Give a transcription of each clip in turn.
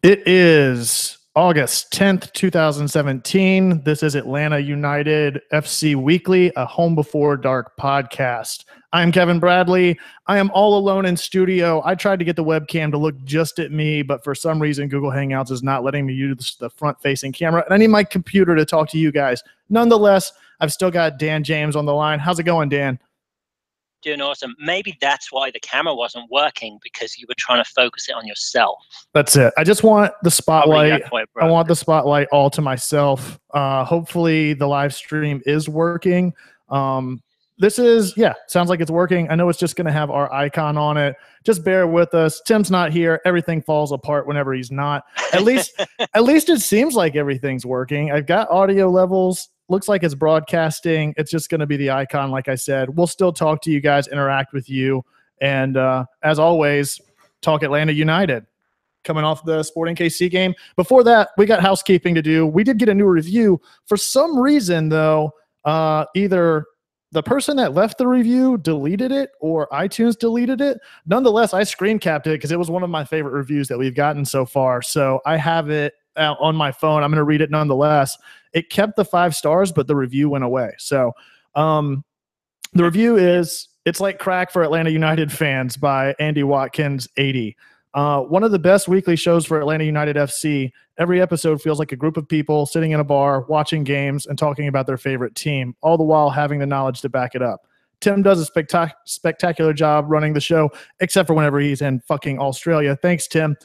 It is August 10th, 2017. This is Atlanta United FC Weekly, a Home Before Dark podcast. I'm Kevin Bradley. I am all alone in studio. I tried to get the webcam to look just at me, but for some reason, Google Hangouts is not letting me use the front-facing camera, and I need my computer to talk to you guys. Nonetheless, I've still got Dan James on the line. How's it going, Dan? Doing awesome. Maybe that's why the camera wasn't working, because you were trying to focus it on yourself. That's it. I just want the spotlight. I want the spotlight all to myself. Hopefully the live stream is working. This is, sounds like it's working. I know it's just going to have our icon on it. Just bear with us. Tim's not here. Everything falls apart whenever he's not. At least it seems like everything's working. I've got audio levels. Looks like it's broadcasting. It's just going to be the icon, like I said. We'll still talk to you guys, interact with you. And as always, talk Atlanta United. Coming off the Sporting KC game. Before that, we got housekeeping to do. We did get a new review. For some reason, though, either the person that left the review deleted it or iTunes deleted it. Nonetheless, I screen capped it because it was one of my favorite reviews that we've gotten so far. So I have it on my phone. I'm going to read it nonetheless. It kept the 5 stars, but the review went away. So the review is, "It's like crack for Atlanta United fans" by Andy Watkins 80. One of the best weekly shows for Atlanta United FC. Every episode feels like a group of people sitting in a bar, watching games, and talking about their favorite team, all the while having the knowledge to back it up. Tim does a spectacular job running the show, except for whenever he's in fucking Australia. Thanks, Tim.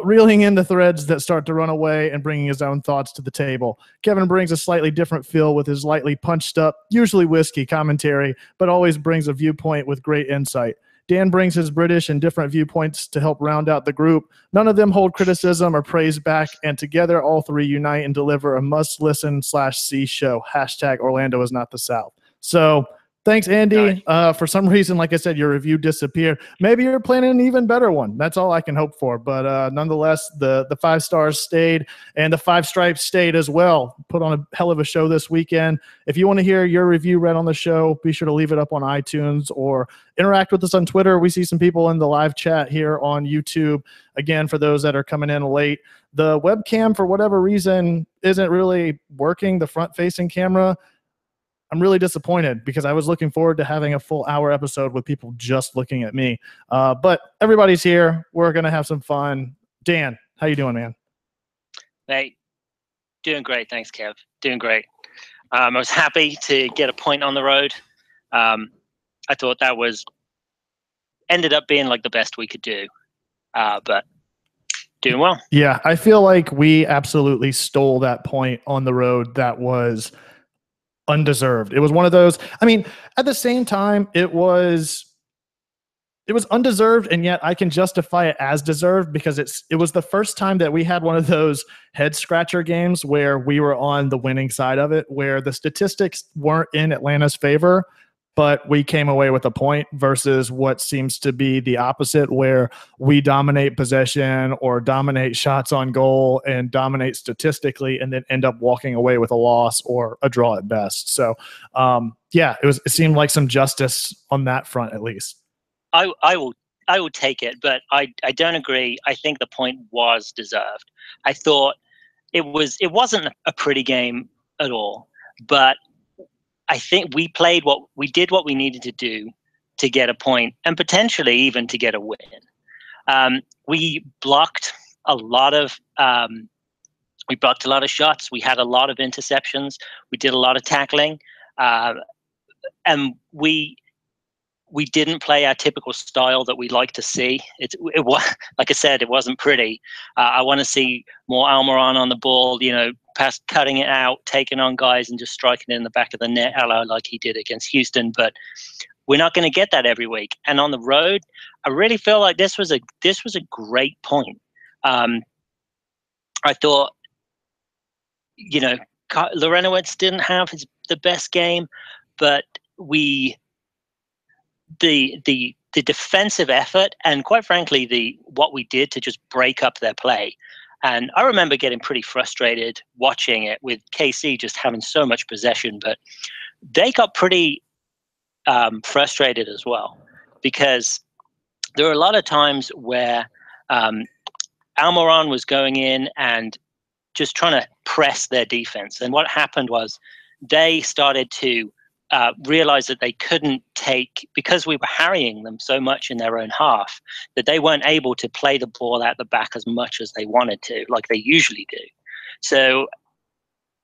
Reeling in the threads that start to run away and bringing his own thoughts to the table. Kevin brings a slightly different feel with his lightly punched up, usually whiskey commentary, but always brings a viewpoint with great insight. Dan brings his British and different viewpoints to help round out the group. None of them hold criticism or praise back, and together all three unite and deliver a must-listen/see show. # Orlando is not the South. So thanks, Andy. For some reason, like I said, your review disappeared. Maybe you're planning an even better one. That's all I can hope for. But nonetheless, the 5 stars stayed, and the 5 stripes stayed as well. Put on a hell of a show this weekend. If you want to hear your review read on the show, be sure to leave it up on iTunes or interact with us on Twitter. We see some people in the live chat here on YouTube. Again, for those that are coming in late, the webcam, for whatever reason, isn't really working, the front-facing camera. I'm really disappointed because I was looking forward to having a full hour episode with people just looking at me. But everybody's here. We're going to have some fun. Dan, how you doing, man? Hey, doing great. Thanks, Kev. Doing great. I was happy to get a point on the road. I thought that ended up being like the best we could do. But doing well. Yeah, I feel like we absolutely stole that point on the road. That was undeserved. It was one of those. I mean, at the same time, it was undeserved, and yet I can justify it as deserved because it was the first time that we had one of those head scratcher games where we were on the winning side of it, where the statistics weren't in Atlanta's favor, but we came away with a point versus what seems to be the opposite, where we dominate possession or dominate shots on goal and dominate statistically and then end up walking away with a loss or a draw at best. So, it seemed like some justice on that front, at least. I will take it, but I don't agree. I think the point was deserved. I thought it wasn't a pretty game at all, but I think we did what we needed to do to get a point and potentially even to get a win. We blocked a lot of shots. We had a lot of interceptions. We did a lot of tackling, and we didn't play our typical style that we like to see. It was, like I said, it wasn't pretty. I want to see more Almiron on the ball, past cutting it out, taking on guys and just striking it in the back of the net, like he did against Houston. But we're not going to get that every week. And on the road, I really feel like this was a great point. I thought, Lorenowitz didn't have the best game, but the defensive effort and, quite frankly, what we did to just break up their play. And I remember getting pretty frustrated watching it with KC just having so much possession, but they got pretty frustrated as well, because there were a lot of times where Almiron was going in and just trying to press their defense. And what happened was they started to realize that they couldn't take, because we were harrying them so much in their own half, that they weren't able to play the ball out the back as much as they wanted to, like they usually do. So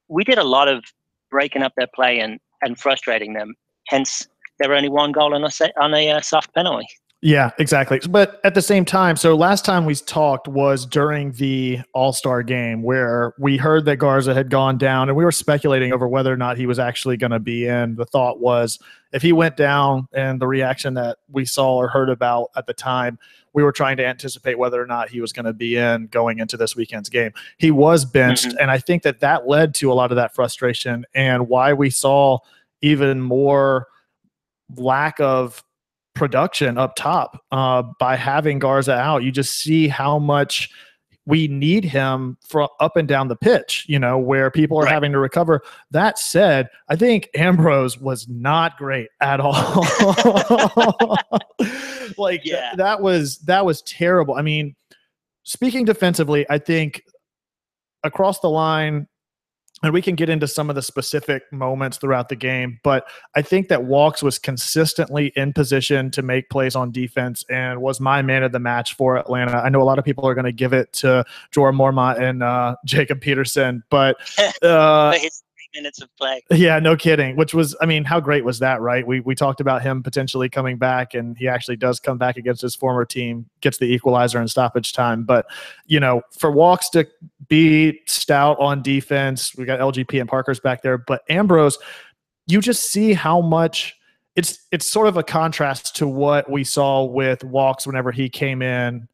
we did a lot of breaking up their play and frustrating them. Hence, there were only one goal on a soft penalty. Yeah, exactly. But at the same time, so last time we talked was during the All-Star game where we heard that Garza had gone down and we were speculating over whether or not he was actually going to be in. The thought was if he went down, and the reaction that we saw or heard about at the time, we were trying to anticipate whether or not he was going to be in going into this weekend's game. He was benched, and I think that that led to a lot of that frustration and why we saw even more lack of production up top by having Garza out. You just see how much we need him for up and down the pitch, you know, where people are having to recover. That said, I think Ambrose was not great at all. That was terrible. I mean, speaking defensively, I think across the line, and we can get into some of the specific moments throughout the game, but I think that Walks was consistently in position to make plays on defense and was my man of the match for Atlanta. I know a lot of people are going to give it to Jorah Mormont and Jacob Peterson, but his 3 minutes of play. Yeah, no kidding. Which was, I mean, how great was that, right? We talked about him potentially coming back, and he actually does come back against his former team, gets the equalizer in stoppage time. But, you know, for Walks to be stout on defense, we got LGP and Parker's back there, but Ambrose, you just see how much it's sort of a contrast to what we saw with Walks whenever he came in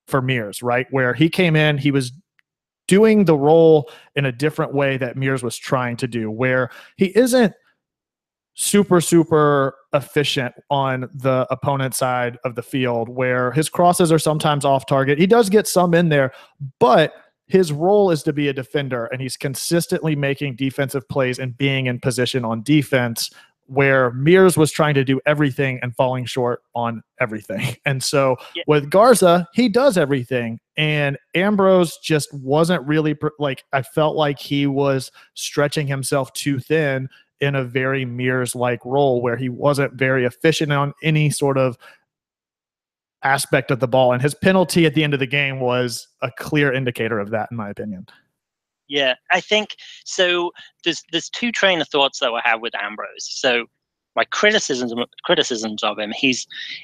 for Mears, right? Where he came in, he was doing the role in a different way that Mears was trying to do, where he isn't super efficient on the opponent side of the field, where his crosses are sometimes off target. He does get some in there, but his role is to be a defender, and he's consistently making defensive plays and being in position on defense, where Mears was trying to do everything and falling short on everything. And so with Garza, he does everything. And Ambrose just wasn't really I felt like he was stretching himself too thin in a very Mears-like role where he wasn't very efficient on any sort of aspect of the ball. And his penalty at the end of the game was a clear indicator of that, in my opinion. Yeah, I think so. There's two train of thoughts that I have with Ambrose. So my criticisms of him,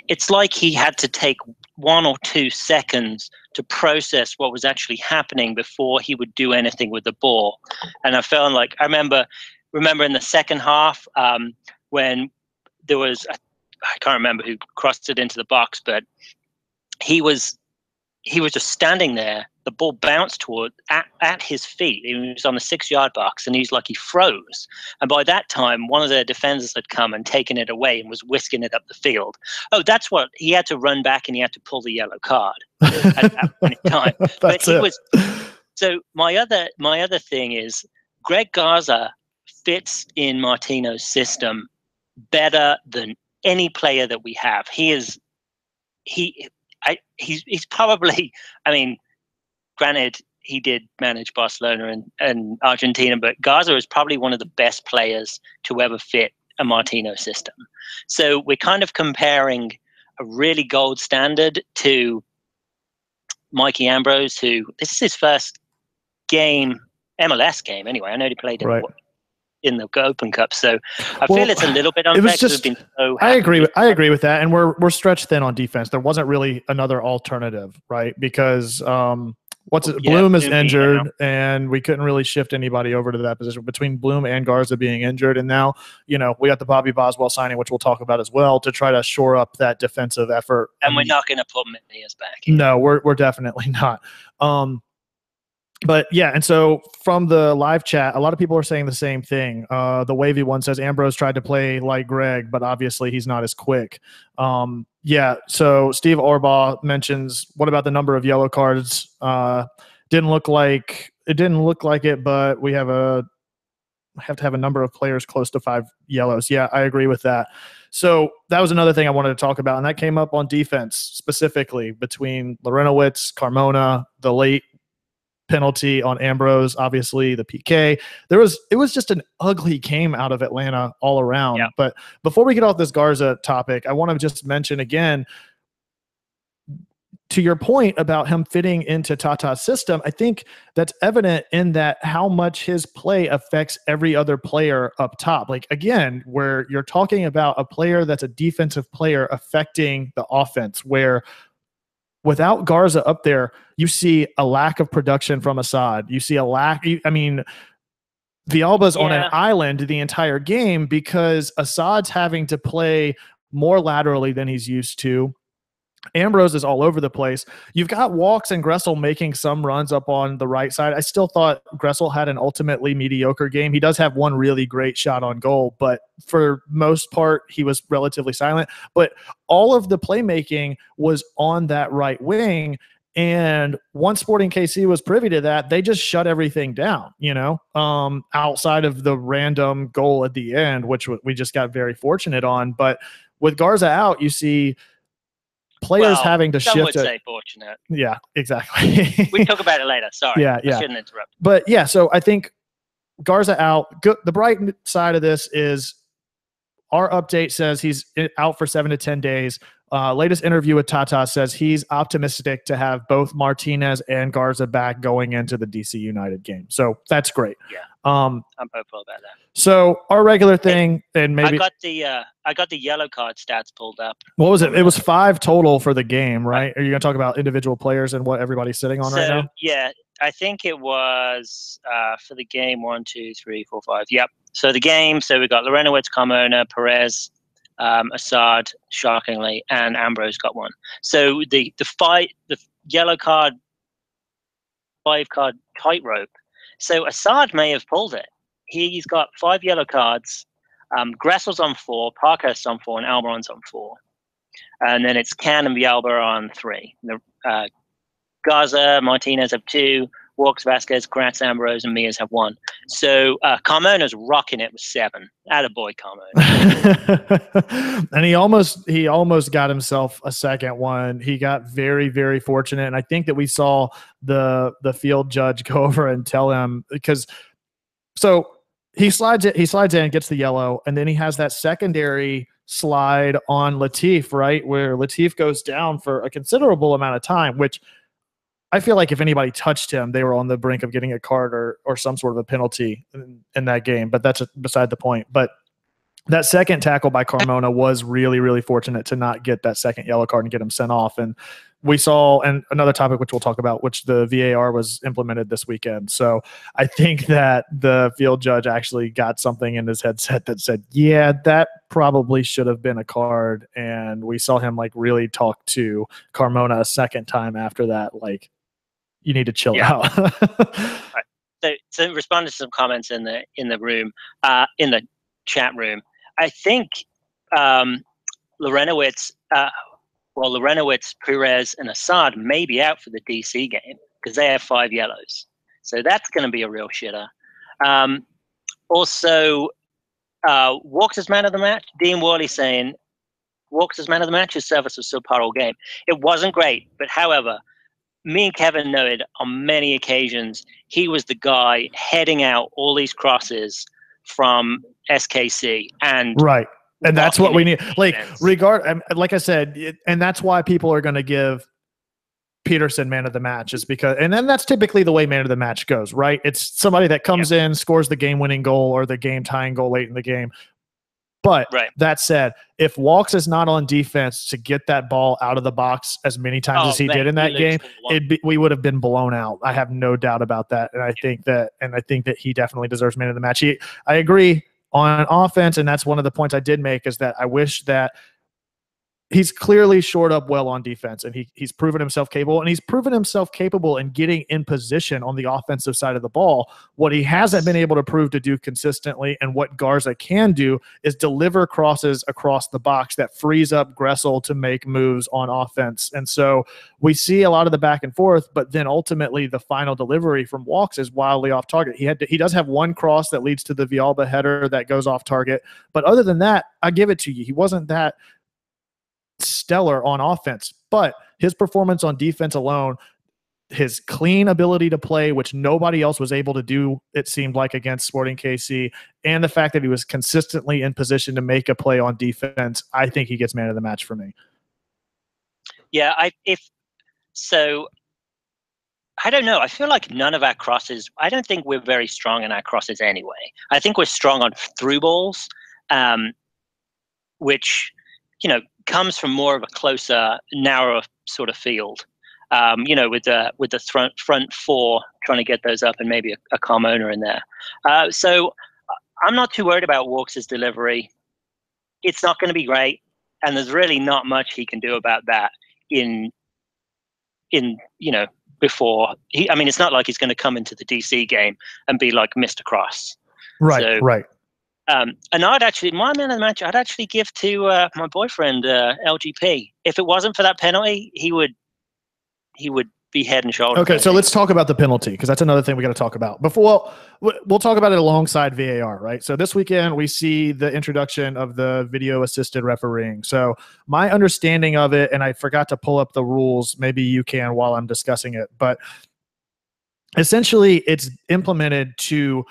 it's like he had to take 1 or 2 seconds to process what was actually happening before he would do anything with the ball. And I felt like I remember in the second half when there was I can't remember who crossed it into the box, but he was just standing there. The ball bounced at his feet. He was on the 6-yard box, and he froze. And by that time, one of the defenders had come and taken it away and was whisking it up the field. Oh, that's what he had to run back, and he had to pull the yellow card at that point in time. But he was. So my other thing is Greg Garza fits in Martino's system better than any player that we have. He's probably, I mean, granted, he did manage Barcelona and Argentina, but Garza is probably one of the best players to ever fit a Martino system. So we're kind of comparing a really gold standard to Mikey Ambrose, who this is his first game, MLS game anyway. I know he played in the Open Cup, so I feel it's a little bit unfair. I agree with that, and we're stretched thin on defense. There wasn't really another alternative, right? Because Bloom is injured, and we couldn't really shift anybody over to that position between Bloom and Garza being injured. And now, you know, we got the Bobby Boswell signing, which we'll talk about as well, to try to shore up that defensive effort. And we're not going to put Mendes back. No, we're definitely not. But yeah, and so from the live chat, a lot of people are saying the same thing. The wavy one says Ambrose tried to play like Greg, but obviously he's not as quick. Yeah, so Steve Orbaugh mentions, what about the number of yellow cards? Didn't look like it, but we have to have a number of players close to 5 yellows. Yeah, I agree with that. So that was another thing I wanted to talk about, and that came up on defense specifically between Larentowicz, Carmona, the late penalty on Ambrose, obviously the PK. It was just an ugly game out of Atlanta all around. Yeah. But before we get off this Garza topic, I want to just mention again, to your point about him fitting into Tata's system, I think that's evident in that how much his play affects every other player up top. Like, again, where you're talking about a player that's a defensive player affecting the offense, where without Garza up there, you see a lack of production from Assad. You see a lack. I mean, Villalba's on an island the entire game because Assad's having to play more laterally than he's used to. Ambrose is all over the place. You've got Walks and Gressel making some runs up on the right side. I still thought Gressel had an ultimately mediocre game. He does have one really great shot on goal, but for most part, he was relatively silent. But all of the playmaking was on that right wing. And once Sporting KC was privy to that, they just shut everything down, outside of the random goal at the end, which we just got very fortunate on. But with Garza out, you see players having to shift. Some would say fortunate. Yeah, exactly. We talk about it later. Sorry. I shouldn't interrupt. But yeah, so I think Garza out. The bright side of this is our update says he's out for 7 to 10 days. Latest interview with Tata says he's optimistic to have both Martinez and Garza back going into the DC United game. So that's great. Yeah. I'm hopeful about that. So our regular thing, and maybe I got the yellow card stats pulled up. What was it? It was 5 total for the game, right? Are you going to talk about individual players and what everybody's sitting on right now? Yeah, I think it was for the game 1, 2, 3, 4, 5. Yep. So the game. So we got Larentowicz, Carmona, Perez, Assad, shockingly, and Ambrose got one. So the yellow card, 5 card tightrope. So Assad may have pulled it. He's got 5 yellow cards. Gressel's on 4, Parkhurst's on 4, and Almiron's on 4. And then it's Can and Villalba on 3. Garza, Martinez have 2. Walks, Vasquez, Gratz, Ambrose, and Mias have 1. So Carmona's rocking it with 7. Attaboy, Carmona. And he almost got himself a second one. He got very, very fortunate. And I think that we saw the field judge go over and tell him, because so he slides in, gets the yellow, and then he has that secondary slide on Latif, right, where Latif goes down for a considerable amount of time, which I feel like if anybody touched him, they were on the brink of getting a card or some sort of a penalty in that game. But that's beside the point. But that second tackle by Carmona was really, really fortunate to not get that second yellow card and get him sent off. And we saw, and another topic which we'll talk about, which the VAR was implemented this weekend. So I think that the field judge actually got something in his headset that said, yeah, that probably should have been a card. And we saw him like really talk to Carmona a second time after that, like, you need to chill out. Right. So respond to some comments in the room, in the chat room. I think Larentowicz, Perez, and Assad may be out for the DC game because they have 5 yellows. So that's going to be a real shitter. Also, Walks as man of the match. Dean Worley saying Walks as man of the match. His service was subpar all game. It wasn't great, but however, me and Kevin noted on many occasions he was the guy heading out all these crosses from SKC, and right. And that's what we need. Like like I said, and that's why people are going to give Peterson man of the match, is because, and then that's typically the way man of the match goes, right? It's somebody that comes in, scores the game-winning goal or the game-tying goal late in the game. But that said, if Walks is not on defense to get that ball out of the box as many times as he did in that game, we would have been blown out. I have no doubt about that. And I think that he definitely deserves man of the match. I agree on offense, and that's one of the points I did make, is that I wish that he's clearly shored up well on defense, and he's proven himself capable, and he's proven himself capable in getting in position on the offensive side of the ball. What he hasn't been able to prove to do consistently, and what Garza can do, is deliver crosses across the box that frees up Gressel to make moves on offense. And so we see a lot of the back and forth, but then ultimately the final delivery from Walks is wildly off target. He does have one cross that leads to the Villalba header that goes off target, but other than that, I give it to you. He wasn't that stellar on offense, but his performance on defense alone, his clean ability to play, which nobody else was able to do, it seemed like, against Sporting KC, and the fact that he was consistently in position to make a play on defense, I think he gets man of the match for me. Yeah, I don't know. I feel like none of our crosses, I don't think we're very strong in our crosses anyway. I think we're strong on through balls, which, comes from more of a closer, narrower sort of field. With the front four trying to get those up, and maybe a Carmona in there. So I'm not too worried about Walks' delivery. It's not going to be great, and there's really not much he can do about that before he. I mean, it's not like he's going to come into the DC game and be like Mr. Cross. Right, so, right. And my man of the match, I'd actually give to my boyfriend, LGP. If it wasn't for that penalty, he would be head and shoulders. Okay, so let's talk about the penalty, because that's another thing we got to talk about. We'll talk about it alongside VAR, right? So this weekend we see the introduction of the video assisted refereeing. So my understanding of it, and I forgot to pull up the rules, maybe you can while I'm discussing it, but essentially it's implemented to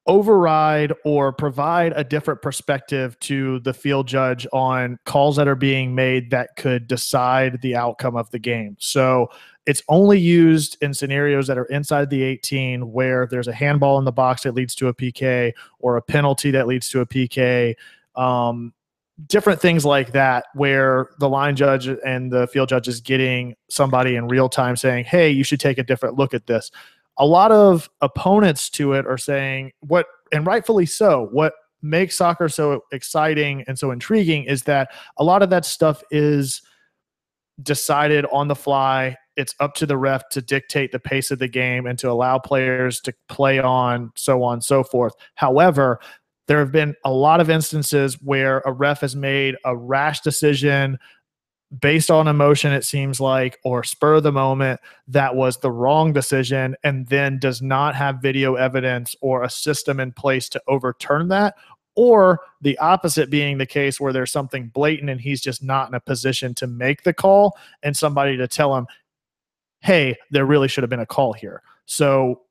override or provide a different perspective to the field judge on calls that are being made that could decide the outcome of the game. So it's only used in scenarios that are inside the 18, where there's a handball in the box that leads to a PK, or a penalty that leads to a PK, different things like that, where the line judge and the field judge is getting somebody in real time saying, hey, you should take a different look at this. A lot of opponents to it are saying, and rightfully so, what makes soccer so exciting and so intriguing is that a lot of that stuff is decided on the fly. It's up to the ref to dictate the pace of the game and to allow players to play on, so on and so forth. However, there have been a lot of instances where a ref has made a rash decision based on emotion, it seems like, or spur of the moment, that was the wrong decision, and then does not have video evidence or a system in place to overturn that, or the opposite being the case, where there's something blatant and he's just not in a position to make the call, and somebody to tell him, hey, there really should have been a call here. So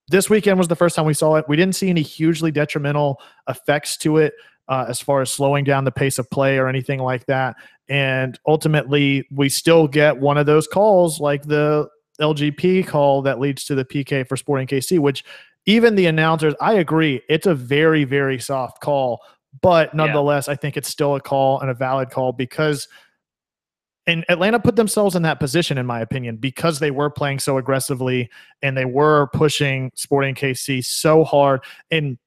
this weekend was the first time we saw it. We didn't see any hugely detrimental effects to it, as far as slowing down the pace of play or anything like that. And ultimately, we still get one of those calls, like the LGP call that leads to the PK for Sporting KC, which even the announcers, I agree, it's a very, very soft call. But nonetheless, I think it's still a call, and a valid call, because and Atlanta put themselves in that position, in my opinion, because they were playing so aggressively and they were pushing Sporting KC so hard. And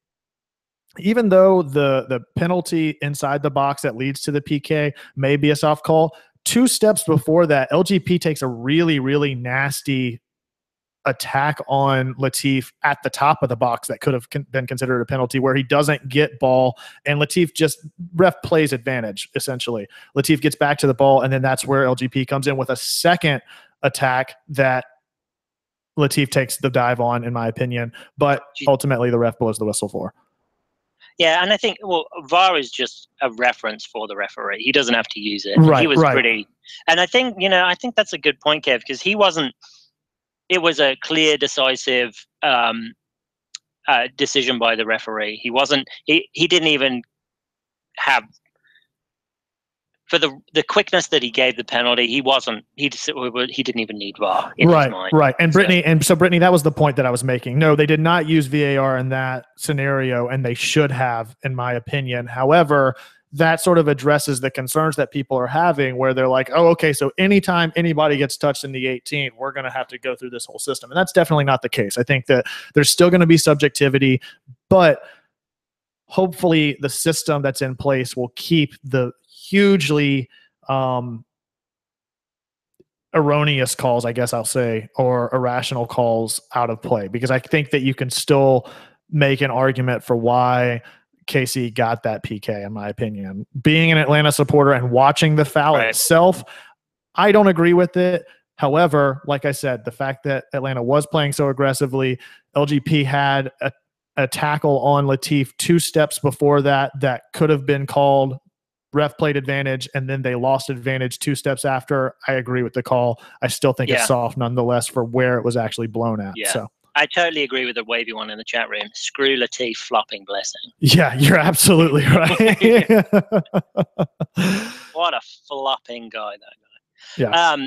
even though the penalty inside the box that leads to the PK may be a soft call, 2 steps before that, LGP takes a really, really nasty attack on Latif at the top of the box that could have been considered a penalty, where he doesn't get ball, and Latif just ref plays advantage, essentially. Latif gets back to the ball, and then that's where LGP comes in with a second attack that Latif takes the dive on, in my opinion, but ultimately the ref blows the whistle for. Yeah, and I think, VAR is just a reference for the referee. He doesn't have to use it. Right, he was pretty, and I think that's a good point, Kev, because he wasn't. It was a clear, decisive decision by the referee. He wasn't. He didn't even have, for the quickness that he gave the penalty. He wasn't. He didn't even need VAR in his mind. Right. And Brittany, that was the point that I was making. No, they did not use VAR in that scenario, and they should have, in my opinion. However, that sort of addresses the concerns that people are having, where they're like, oh, okay, so anytime anybody gets touched in the 18, we're going to have to go through this whole system. And that's definitely not the case. I think that there's still going to be subjectivity, but hopefully the system that's in place will keep the hugely erroneous calls, I guess I'll say, or irrational calls out of play, because I think that you can still make an argument for why KC got that PK, in my opinion. Being an Atlanta supporter and watching the foul itself, I don't agree with it. However, like I said, the fact that Atlanta was playing so aggressively, LGP had a tackle on Latif 2 steps before that could have been called. Ref played advantage, and then they lost advantage 2 steps after. I agree with the call. I still think it's soft nonetheless for where it was actually blown at. Yeah. So I totally agree with the wavy one in the chat room. Screw Latif, flopping blessing. Yeah, you're absolutely right. What a flopping guy, that guy. Yeah.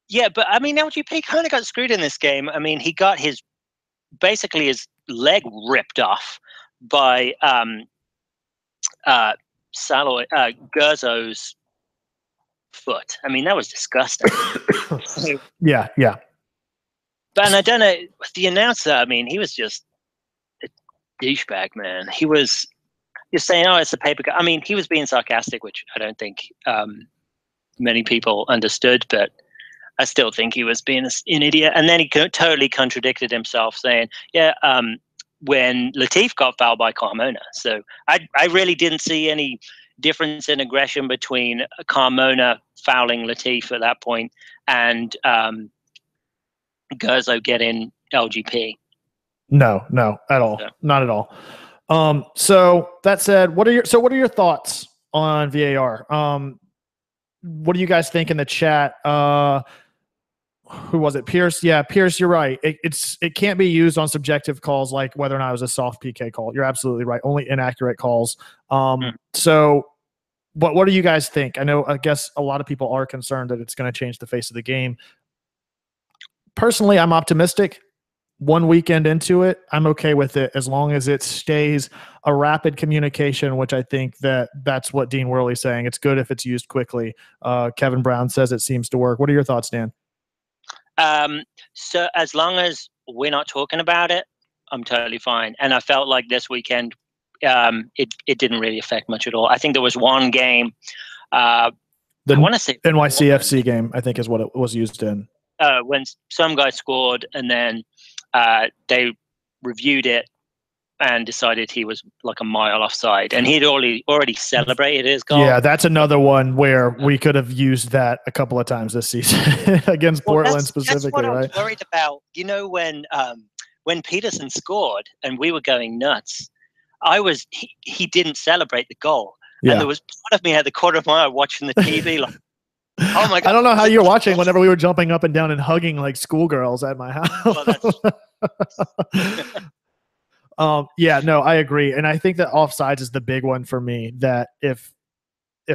Yeah, but I mean, LGP kind of got screwed in this game. I mean, he got basically his leg ripped off by Gurzo's foot. I mean, that was disgusting. Yeah. But I don't know, the announcer, I mean, he was just a douchebag, man. He was just saying, oh, it's a paper cut. I mean, he was being sarcastic, which I don't think many people understood, but I still think he was being an idiot. And then he totally contradicted himself, saying, when Latif got fouled by Carmona. So I really didn't see any difference in aggression between Carmona fouling Latif at that point and Gurzo getting LGP. No, at all. So. Not at all. So that said, what are your thoughts on VAR? What do you guys think in the chat? Who was it? Pierce. Yeah, Pierce, you're right. It can't be used on subjective calls like whether or not it was a soft PK call. You're absolutely right. Only inaccurate calls. So what do you guys think? I guess a lot of people are concerned that it's going to change the face of the game. Personally, I'm optimistic. One weekend into it, I'm okay with it as long as it stays a rapid communication, which I think that's what Dean Worley's saying. It's good if it's used quickly. Kevin Brown says it seems to work. What are your thoughts, Dan? So as long as we're not talking about it, I'm totally fine. And I felt like this weekend, it didn't really affect much at all. I think there was one game. I want to say NYCFC game, I think is what it was used in. When some guy scored and then they reviewed it and decided he was like a mile offside, and he'd already celebrated his goal. Yeah, that's another one where we could have used that a couple of times this season against Portland specifically. That's what I was worried about. When Peterson scored and we were going nuts, he didn't celebrate the goal, and there was part of me at the corner of my eye watching the TV like, oh my God! I don't know how you're watching whenever we were jumping up and down and hugging like schoolgirls at my house. Yeah, no, I agree. And I think that offsides is the big one for me, that if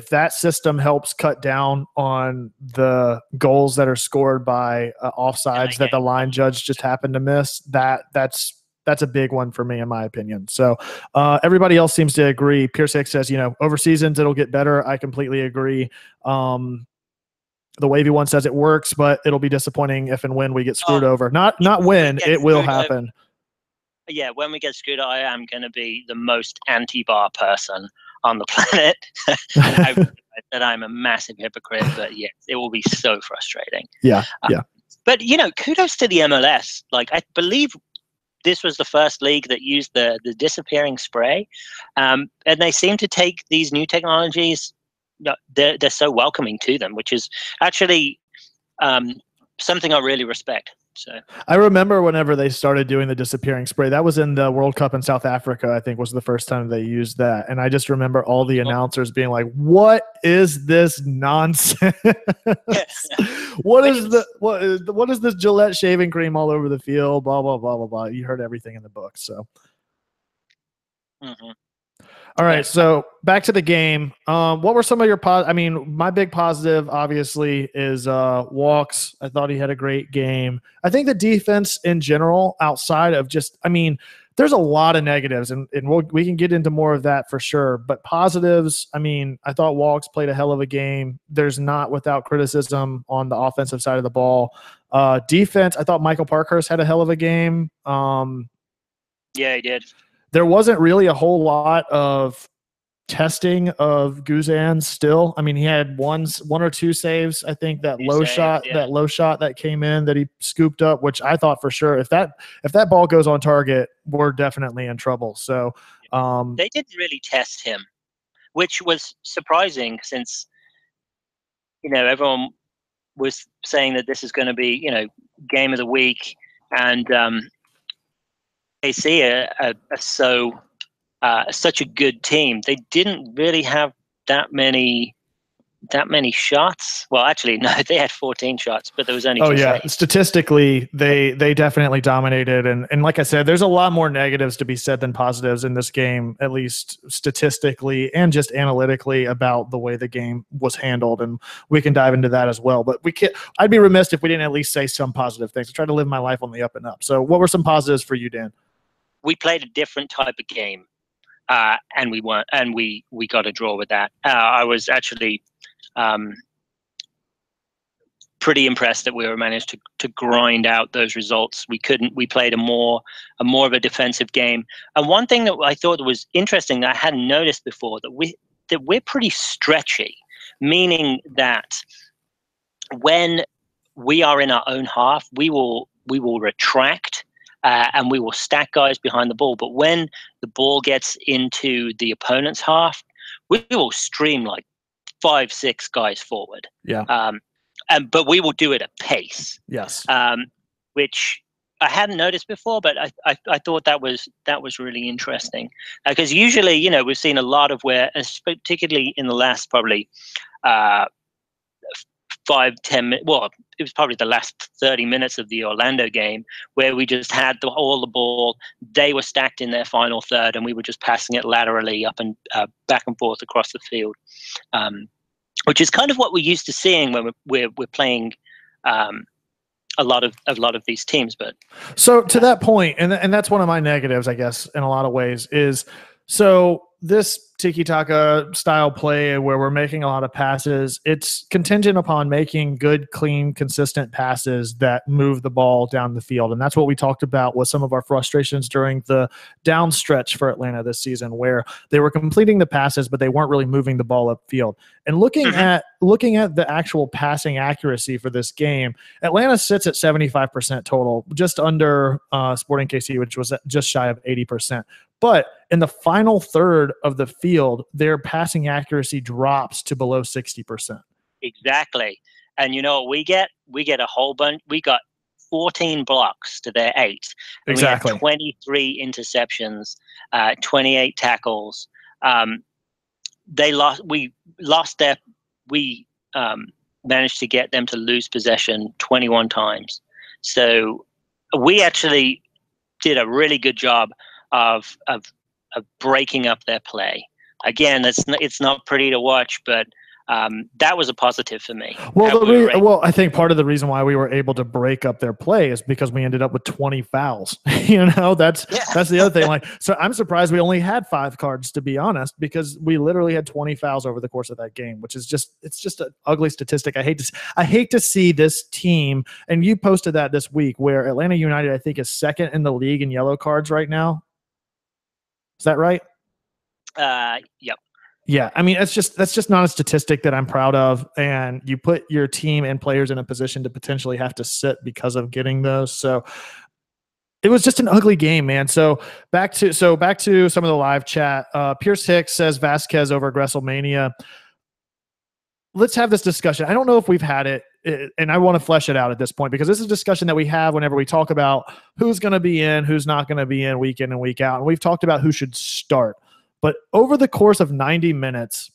that system helps cut down on the goals that are scored by offsides that the line judge just happened to miss, that's a big one for me, in my opinion. So everybody else seems to agree. Pierce Hicks says, over seasons, it'll get better. I completely agree. The wavy one says it works, but it'll be disappointing if and when we get screwed over. Not when, it will happen. Yeah, when we get screwed, I am going to be the most anti-bar person on the planet. I realize that I'm a massive hypocrite, but yes, it will be so frustrating. Yeah. But, kudos to the MLS. Like, I believe this was the first league that used the disappearing spray. And they seem to take these new technologies, they're so welcoming to them, which is actually something I really respect. So I remember whenever they started doing the disappearing spray, that was in the World Cup in South Africa, I think was the first time they used that. And I just remember all the announcers being like, what is this nonsense? What is this Gillette shaving cream all over the field? Blah, blah, blah, blah, blah. You heard everything in the book. So. All right, so back to the game. What were some of your my big positive, obviously, is Walks. I thought he had a great game. I think the defense in general, outside of there's a lot of negatives, and we can get into more of that for sure. But positives, I thought Walks played a hell of a game. There's not without criticism on the offensive side of the ball. Defense, I thought Michael Parkhurst had a hell of a game. Yeah, he did. There wasn't really a whole lot of testing of Guzan still. I mean, he had one or two saves. I think that low shot that came in that he scooped up, which I thought for sure if that ball goes on target, we're definitely in trouble. So they didn't really test him, which was surprising since everyone was saying that this is going to be game of the week, and they see such a good team. They didn't really have that many shots. Well, actually, no, they had 14 shots, but there was only 2 saves. Statistically, they definitely dominated. And like I said, there's a lot more negatives to be said than positives in this game, at least statistically and just analytically about the way the game was handled. And we can dive into that as well. But I'd be remiss if we didn't at least say some positive things. I try to live my life on the up and up. So what were some positives for you, Dan? We played a different type of game. And we got a draw with that. I was actually pretty impressed that we were managed to grind out those results. We played a more of a defensive game. And one thing that I thought was interesting that I hadn't noticed before, that we're pretty stretchy, meaning that when we are in our own half, we will retract. And we will stack guys behind the ball. But when the ball gets into the opponent's half, we will stream like 5-6 guys forward. Yeah. But we will do it at pace. Yes. Which I hadn't noticed before, but I thought that was really interesting. Because usually, we've seen a lot of where, particularly in the last probably 5-10 minutes. Well, it was probably the last 30 minutes of the Orlando game where we just had all the ball. They were stacked in their final third, and we were just passing it laterally up and back and forth across the field, which is kind of what we're used to seeing when we're playing a lot of these teams. But so to that point, and that's one of my negatives, I guess, in a lot of ways, is so this tiki-taka style play where we're making a lot of passes, it's contingent upon making good, clean, consistent passes that move the ball down the field. And that's what we talked about with some of our frustrations during the down stretch for Atlanta this season, where they were completing the passes, but they weren't really moving the ball upfield. And looking at the actual passing accuracy for this game, Atlanta sits at 75% total, just under Sporting KC, which was just shy of 80%. But in the final third of the field, their passing accuracy drops to below 60%. Exactly. And we get a whole bunch. We got 14 blocks to their 8. And exactly. We had 23 interceptions, 28 tackles. We managed to get them to lose possession 21 times. So we actually did a really good job of breaking up their play. Again, it's not pretty to watch, but that was a positive for me. Well, I think part of the reason why we were able to break up their play is because we ended up with 20 fouls. That's the other thing. Like, so I'm surprised we only had 5 cards, to be honest, because we literally had 20 fouls over the course of that game, which is just an ugly statistic. I hate to see this team, and you posted that this week, where Atlanta United, I think, is second in the league in yellow cards right now. Is that right? Yep. Yeah, I mean, that's just not a statistic that I'm proud of, and you put your team and players in a position to potentially have to sit because of getting those. So it was just an ugly game, man. So back to some of the live chat. Pierce Hicks says Vasquez over WrestleMania. Let's have this discussion. I don't know if we've had it, and I want to flesh it out at this point, because this is a discussion that we have whenever we talk about who's going to be in, who's not going to be in week in and week out. And we've talked about who should start. But over the course of 90 minutes,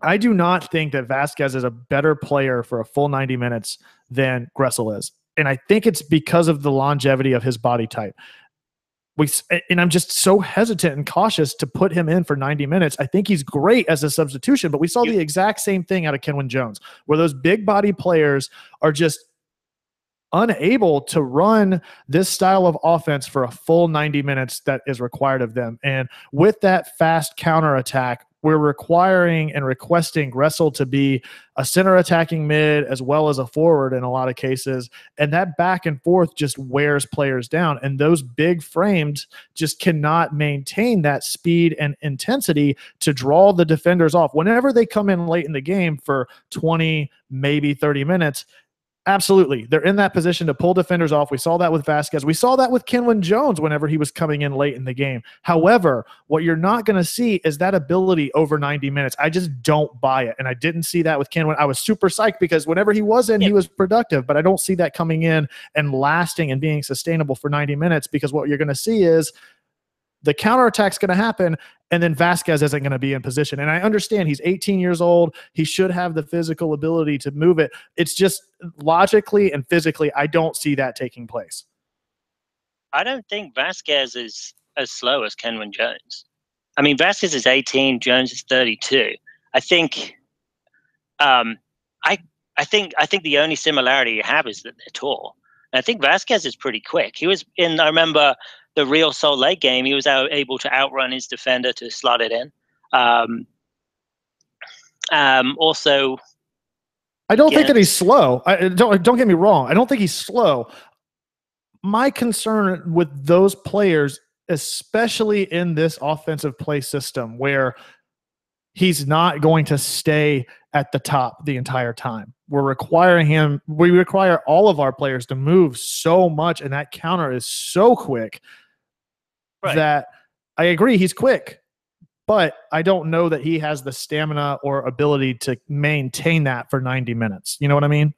I do not think that Vasquez is a better player for a full 90 minutes than Gressel is. And I think it's because of the longevity of his body type. And I'm just so hesitant and cautious to put him in for 90 minutes. I think he's great as a substitution, but we saw the exact same thing out of Kenwyne Jones, where those big body players are just unable to run this style of offense for a full 90 minutes that is required of them. And with that fast counterattack, we're requiring and requesting Gressel to be a center attacking mid as well as a forward in a lot of cases. And that back and forth just wears players down. And those big frames just cannot maintain that speed and intensity to draw the defenders off. Whenever they come in late in the game for 20, maybe 30 minutes, absolutely, they're in that position to pull defenders off. We saw that with Vasquez. We saw that with Kenwyne Jones whenever he was coming in late in the game. However, what you're not going to see is that ability over 90 minutes. I just don't buy it, and I didn't see that with Kenwyne. I was super psyched because whenever he was in, he was productive, but I don't see that coming in and lasting and being sustainable for 90 minutes because what you're going to see is the counterattack's going to happen, and then Vasquez isn't going to be in position. And I understand he's 18 years old. He should have the physical ability to move it. It's just logically and physically, I don't see that taking place. I don't think Vasquez is as slow as Kenwyne Jones. I mean, Vasquez is 18, Jones is 32. I think I think the only similarity you have is that they're tall. And I think Vasquez is pretty quick. He was in, I remember the Real Salt Lake game, he was able to outrun his defender to slot it in. Also, I don't think that he's slow. Don't get me wrong. I don't think he's slow. My concern with those players, especially in this offensive play system where he's not going to stay at the top the entire time. We require all of our players to move so much, and that counter is so quick that I agree he's quick, but I don't know that he has the stamina or ability to maintain that for 90 minutes. You know what I mean?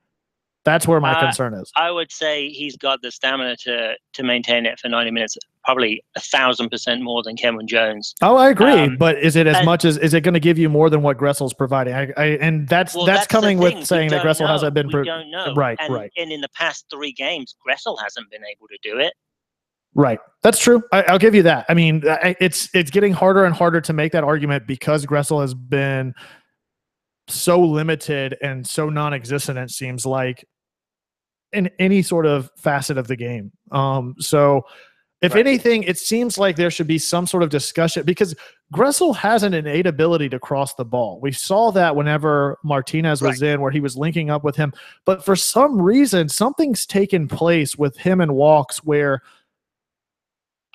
That's where my concern is. I would say he's got the stamina to maintain it for 90 minutes, probably 1,000% more than Kenwyne Jones. Oh, I agree. But is it as much as, is it going to give you more than what Gressel's providing? And that's coming with saying that Gressel hasn't been. We don't know. Right. And in the past 3 games, Gressel hasn't been able to do it. Right. That's true. I'll give you that. I mean, it's getting harder and harder to make that argument because Gressel has been so limited and so non-existent, it seems like, in any sort of facet of the game. So if anything, it seems like there should be some sort of discussion because Gressel has an innate ability to cross the ball. We saw that whenever Martinez was in, where he was linking up with him. But for some reason, something's taken place with him and Walks where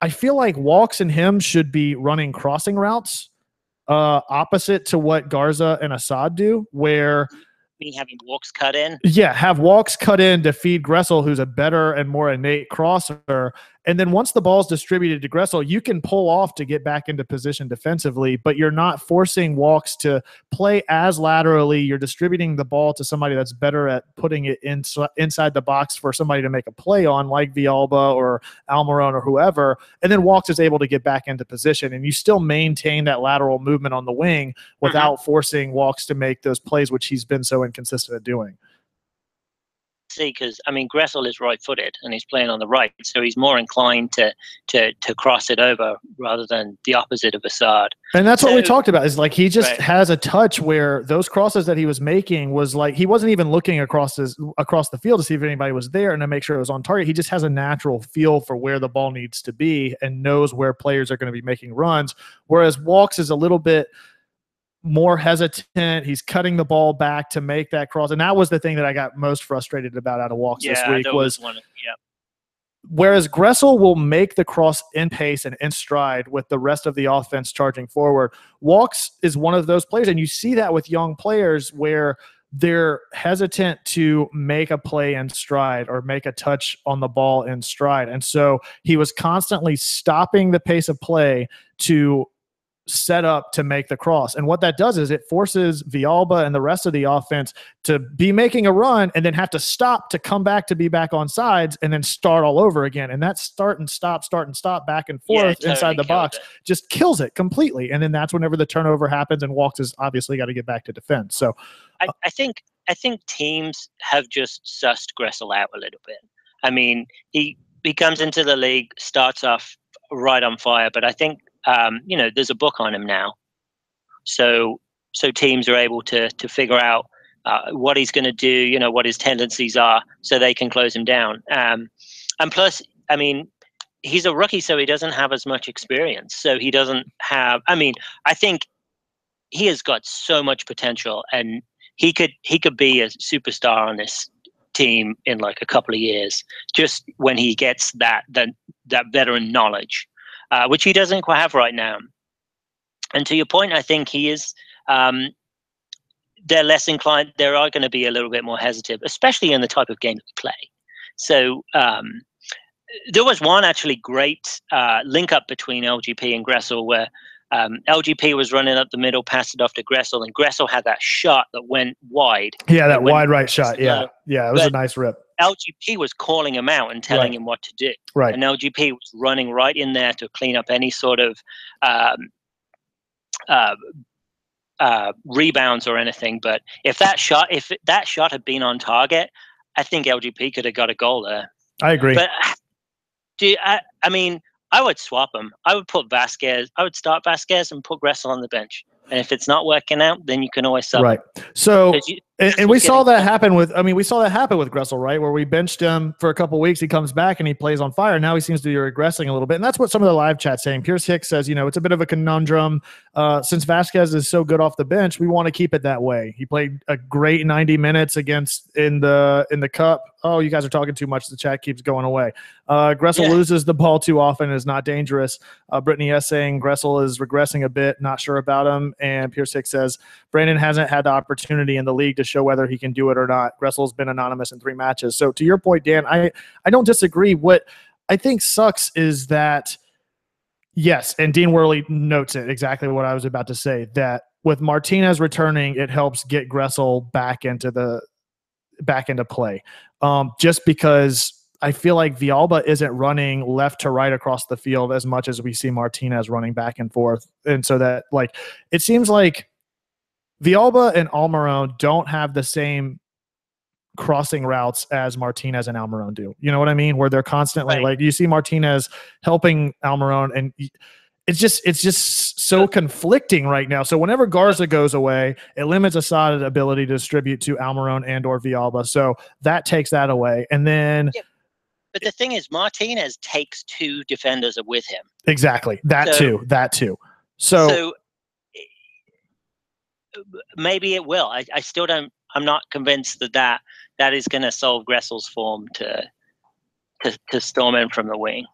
I feel like Walks and him should be running crossing routes opposite to what Garza and Assad do, where having Walks cut in. Yeah, have Walks cut in to feed Gressel, who's a better and more innate crosser. And then once the ball's distributed to Gressel, you can pull off to get back into position defensively, but you're not forcing Walks to play as laterally. You're distributing the ball to somebody that's better at putting it inside the box for somebody to make a play on, like Villalba or Almiron or whoever. And then Walks is able to get back into position, and you still maintain that lateral movement on the wing without forcing Walks to make those plays, which he's been so inconsistent at doing. See, because I mean, Gressel is right-footed and he's playing on the right, so he's more inclined to cross it over rather than the opposite of Assad. And that's what we talked about, is like he just has a touch where those crosses that he was making was like he wasn't even looking across the field to see if anybody was there and to make sure it was on target. He just has a natural feel for where the ball needs to be and knows where players are going to be making runs, whereas Walks is a little bit more hesitant. He's cutting the ball back to make that cross. And that was the thing that I got most frustrated about out of Walks this week was whereas Gressel will make the cross in pace and in stride with the rest of the offense charging forward, Walks is one of those players. And you see that with young players where they're hesitant to make a play in stride or make a touch on the ball in stride. And so he was constantly stopping the pace of play to set up to make the cross. And what that does is it forces Villalba and the rest of the offense to be making a run and then have to stop to come back to be back on sides and then start all over again. And that start and stop back and forth inside the box just kills it completely. And then that's whenever the turnover happens and Walks has obviously got to get back to defense. So I think teams have just sussed Gressel out a little bit. I mean, he comes into the league, starts off right on fire, but I think there's a book on him now, so teams are able to figure out what he's going to do, what his tendencies are, so they can close him down. And plus, I mean, he's a rookie, so he doesn't have as much experience. So he doesn't have. I mean, I think he has got so much potential, and he could be a superstar on this team in like a couple of years, just when he gets that veteran knowledge, which he doesn't quite have right now. And to your point, I think he is. They're less inclined. They are going to be a little bit more hesitant, especially in the type of game that we play. So there was one actually great link up between LGP and Gressel where LGP was running up the middle, passed it off to Gressel, and Gressel had that shot that went wide. Yeah, that wide right shot. Yeah, it was a nice rip. LGP was calling him out and telling him what to do. Right. And LGP was running right in there to clean up any sort of rebounds or anything. But if that shot had been on target, I think LGP could have got a goal there. I agree. But I mean, I would swap them. I would start Vasquez and put Gressel on the bench. And if it's not working out, then you can always sub. Right. So, and we saw that happen with Gressel, right? Where we benched him for a couple of weeks. He comes back and he plays on fire. Now he seems to be regressing a little bit. And that's what some of the live chat's saying. Pierce Hicks says, it's a bit of a conundrum. Since Vasquez is so good off the bench, we want to keep it that way. He played a great 90 minutes in the cup. Oh, you guys are talking too much. The chat keeps going away. Gressel loses the ball too often, is not dangerous. Brittany S saying Gressel is regressing a bit, not sure about him. And Pierce Hicks says Brandon hasn't had the opportunity in the league to show whether he can do it or not. Gressel's been anonymous in 3 matches. So to your point, Dan, I don't disagree. What I think sucks is that, yes, and Dean Worley notes it, exactly what I was about to say, that with Martinez returning, it helps get Gressel back into play. Just because I feel like Villalba isn't running left to right across the field as much as we see Martinez running back and forth. And so that, like, it seems like Villalba and Almiron don't have the same crossing routes as Martinez and Almiron do. You know what I mean? Where they're constantly like, you see Martinez helping Almiron, and it's just so conflicting right now. So whenever Garza goes away, it limits Assad's ability to distribute to Almiron and or Villalba. So that takes that away. And then but the thing is, Martinez takes 2 defenders with him. Exactly. That too. So maybe it will. I still don't. I'm not convinced that is going to solve Gressel's form to storm in from the wing.